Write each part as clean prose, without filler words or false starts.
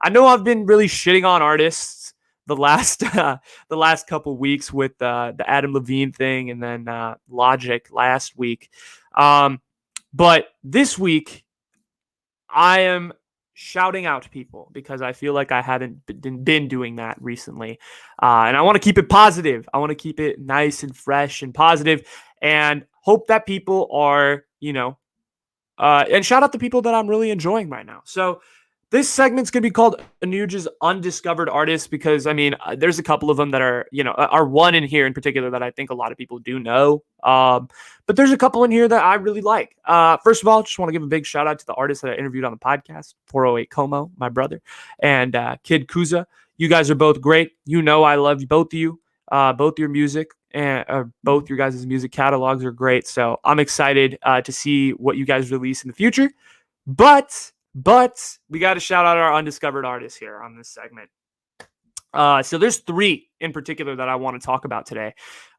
I know I've been really shitting on artists the last couple weeks with the Adam Levine thing and then Logic last week. But this week, I am shouting out to people because I feel like I haven't been doing that recently. And I want to keep it positive. I want to keep it nice and fresh and positive and hope that people are, and shout out the people that I'm really enjoying right now. So this segment's going to be called Anuj's Undiscovered Artists because, there's a couple of them that are one in here in particular that I think a lot of people do know. But there's a couple in here that I really like. First of all, just want to give a big shout out to the artists that I interviewed on the podcast, 408 Como, my brother, and Kid Kuza. You guys are both great. I love both of you, both your music and both your guys' music catalogs are great. So I'm excited to see what you guys release in the future. But we got to shout out our undiscovered artists here on this segment. So there's three in particular that I want to talk about today.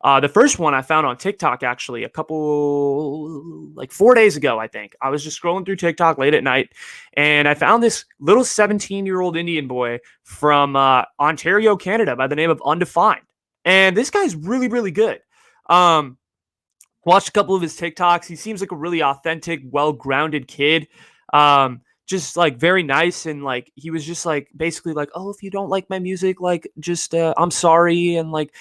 The first one I found on TikTok, actually, 4 days ago, I think. I was just scrolling through TikTok late at night, and I found this little 17-year-old Indian boy from Ontario, Canada, by the name of Undefined. And this guy's really, really good. Watched a couple of his TikToks. He seems like a really authentic, well-grounded kid. Just like very nice, and like he was just like basically like, oh, if you don't like my music, like just I'm sorry, and like,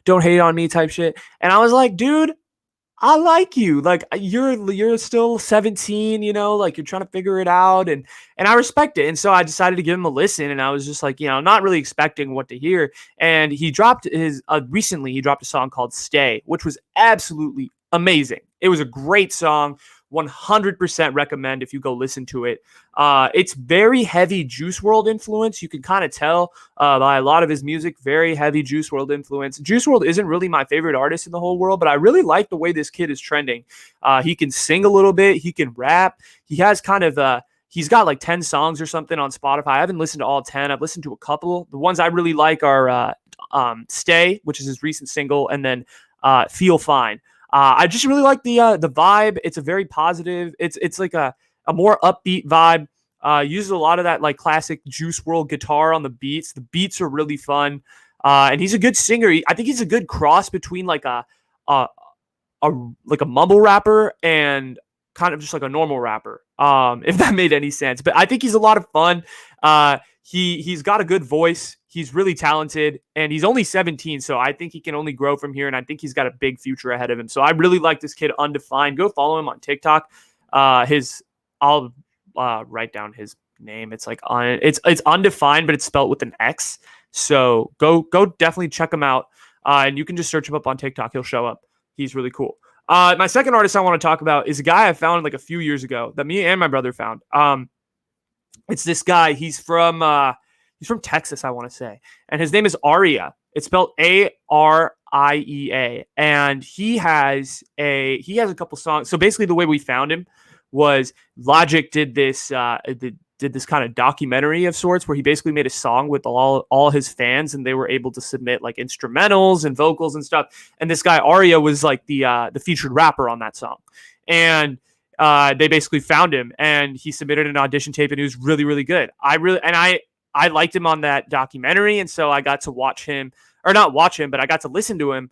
don't hate on me type shit. And I was like, dude, I like you. Like you're still 17, like you're trying to figure it out, and I respect it. And so I decided to give him a listen, and I was just like, not really expecting what to hear. And he dropped recently he dropped a song called Stay, which was absolutely amazing. It was a great song. 100% recommend if you go listen to it. It's very heavy Juice WRLD influence. You can kind of tell by a lot of his music, very heavy Juice WRLD influence. Juice WRLD isn't really my favorite artist in the whole world, but I really like the way this kid is trending. He can sing a little bit. He can rap. He has he's got like 10 songs or something on Spotify. I haven't listened to all 10. I've listened to a couple. The ones I really like are Stay, which is his recent single, and then Feel Fine. I just really like the vibe. It's a very positive. It's like a more upbeat vibe. Uses a lot of that like classic Juice WRLD guitar on the beats. The beats are really fun, and he's a good singer. I think he's a good cross between like a mumble rapper and kind of just like a normal rapper. If that made any sense. But I think he's a lot of fun. He's got a good voice. He's really talented, and he's only 17, so I think he can only grow from here, and I think he's got a big future ahead of him. So I really like this kid, Undefined. Go follow him on TikTok. I'll write down his name. It's like it's Undefined, but it's spelled with an X. So go definitely check him out, and you can just search him up on TikTok. He'll show up. He's really cool. My second artist I want to talk about is a guy I found like a few years ago that me and my brother found. It's this guy. He's from Texas, I want to say, and his name is Ariea. It's spelled Ariea, and he has a couple songs. So basically, the way we found him was Logic did this kind of documentary of sorts where he basically made a song with all his fans, and they were able to submit like instrumentals and vocals and stuff. And this guy Ariea was like the featured rapper on that song, and they basically found him, and he submitted an audition tape, and he was really, really good. I liked him on that documentary, and so I got to watch him, or not watch him, but I got to listen to him,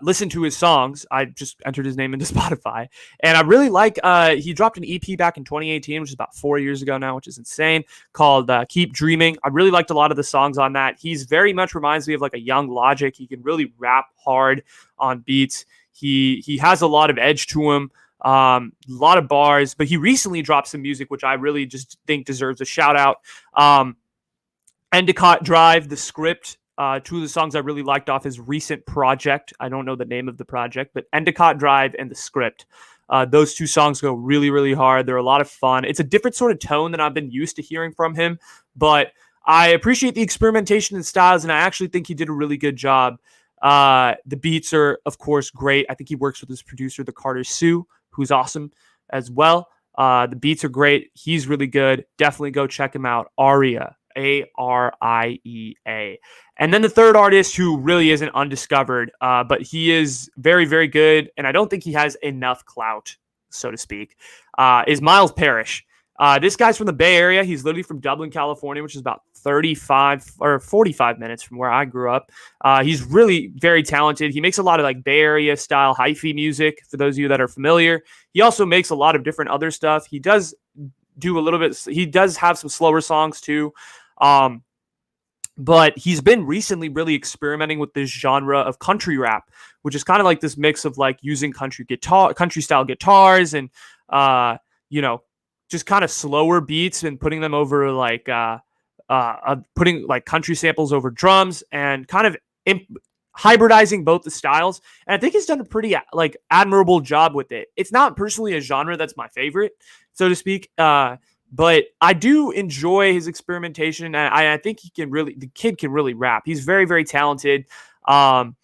listen to his songs. I just entered his name into Spotify, and I really like, he dropped an EP back in 2018, which is about 4 years ago now, which is insane, called Keep Dreaming. I really liked a lot of the songs on that. He's very much reminds me of like a young Logic. He can really rap hard on beats. He has a lot of edge to him. A lot of bars, but he recently dropped some music which I really just think deserves a shout out. Endicott Drive, The Script, two of the songs I really liked off his recent project. I don't know the name of the project, but Endicott Drive and The Script. Those two songs go really, really hard. They're a lot of fun. It's a different sort of tone than I've been used to hearing from him, but I appreciate the experimentation and styles, and I actually think he did a really good job. The beats are, of course, great. I think he works with his producer, the Carter Sue, who's awesome as well. The beats are great. He's really good. Definitely go check him out. Ariea, Ariea. And then the third artist who really isn't undiscovered, but he is very, very good, and I don't think he has enough clout, so to speak, is Myles Parrish. This guy's from the Bay Area. He's literally from Dublin, California, which is about 35 or 45 minutes from where I grew up. He's really very talented. He makes a lot of like Bay Area style hyphy music, for those of you that are familiar. He also makes a lot of different other stuff. He does do a little bit. He does have some slower songs too. But he's been recently really experimenting with this genre of country rap, which is kind of like this mix of like using country style guitars and, you know, just kind of slower beats and putting them over like, putting like country samples over drums and kind of hybridizing both the styles. And I think he's done a pretty like admirable job with it. It's not personally a genre that's my favorite, so to speak. But I do enjoy his experimentation, and I think the kid can really rap. He's very, very talented. And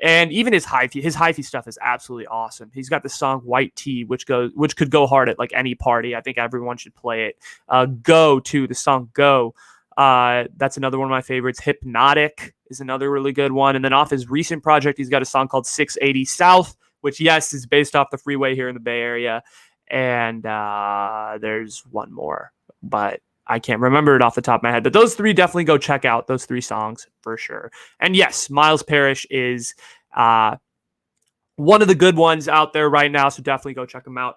even his hyphy stuff is absolutely awesome. He's got the song White Tea, which could go hard at like any party. I think everyone should play it. The song Go. That's another one of my favorites. Hypnotic is another really good one. And then off his recent project, he's got a song called 680 South, which, yes, is based off the freeway here in the Bay Area. And there's one more, but I can't remember it off the top of my head. But those three, definitely go check out those three songs for sure. And yes, Myles Parrish is one of the good ones out there right now, so definitely go check him out.